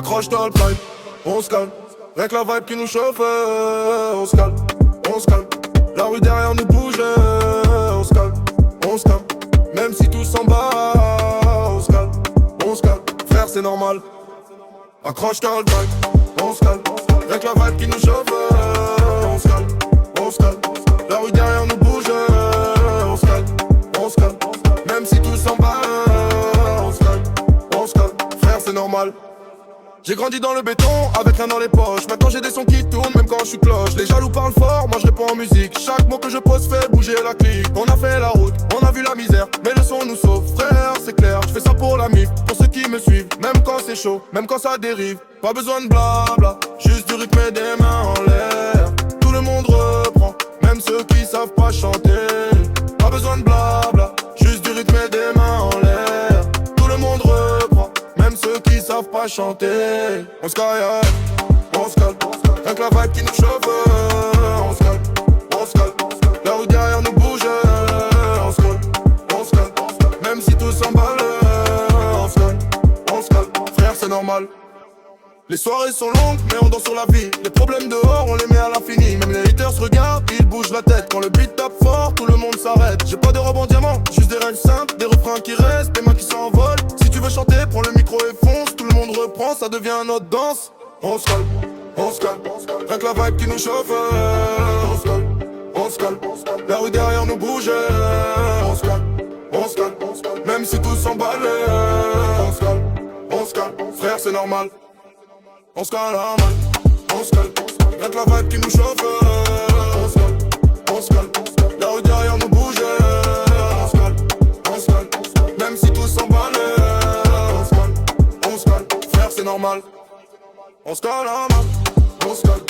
Accroche-toi le pipe, on se calme. Rien que la vibe qui nous chauffe, on se calme, on se calme. La rue derrière nous bouge, on se calme, on se calme. Même si tout s'en bat, on se calme, on se calme. Frère c'est normal. Accroche-toi le pipe, on se calme. Rien que la vibe qui nous chauffe, on se calme, on se calme. La rue derrière nous bouge, on se calme, on se calme. Même si tout s'en bat, on se calme, on se calme. Frère c'est normal. J'ai grandi dans le béton, avec rien dans les poches. Maintenant j'ai des sons qui tournent, même quand je suis cloche. Les jaloux parlent fort, moi je réponds en musique. Chaque mot que je pose fait bouger la clique. On a fait la route, on a vu la misère, mais le son nous sauve. Frère, c'est clair, je fais ça pour la mif, pour ceux qui me suivent. Même quand c'est chaud, même quand ça dérive. Pas besoin de blabla, juste du rythme et des mains en l'air. Tout le monde reprend, même ceux qui savent pas chanter. Pas besoin de blabla, juste du rythme et des mains en l'air. Tout le monde reprend, même ceux qui savent pas chanter. On se kayak, on se calme. Rien que la vibe qui nous chauffe, on se calme, on se calme. La rue derrière nous bouge, on se calme, on se calme. Même si tout s'emballe, on se calme, on se calme. Frère c'est normal. Les soirées sont longues mais on danse sur la vie. Les problèmes dehors on les met à l'infini. Même les haters se regardent, ils bougent la tête. Quand le beat tape fort, tout le monde s'arrête. J'ai pas de robe en diamant, juste des rêves simples. Des refrains qui restent, des mains qui s'envolent. Si tu veux chanter, prends le micro et fonce. Tout le monde reprend, ça devient notre danse. On se calme, on se calme. Rien que la vibe qui nous chauffe, on se calme, on se calme. La rue derrière nous bouge, on se calme, on se calme. Même si tout s'emballe, on se calme, on se calme. Frère c'est normal. On se calme, on se calme. Rien que la vibe qui nous chauffe, on se calme, on se calme. La rue derrière nous bouge, on se calme, on se calme. Même si tout s'emballe, on se calme, on se calme. Frère c'est normal. On se calme, on se calme.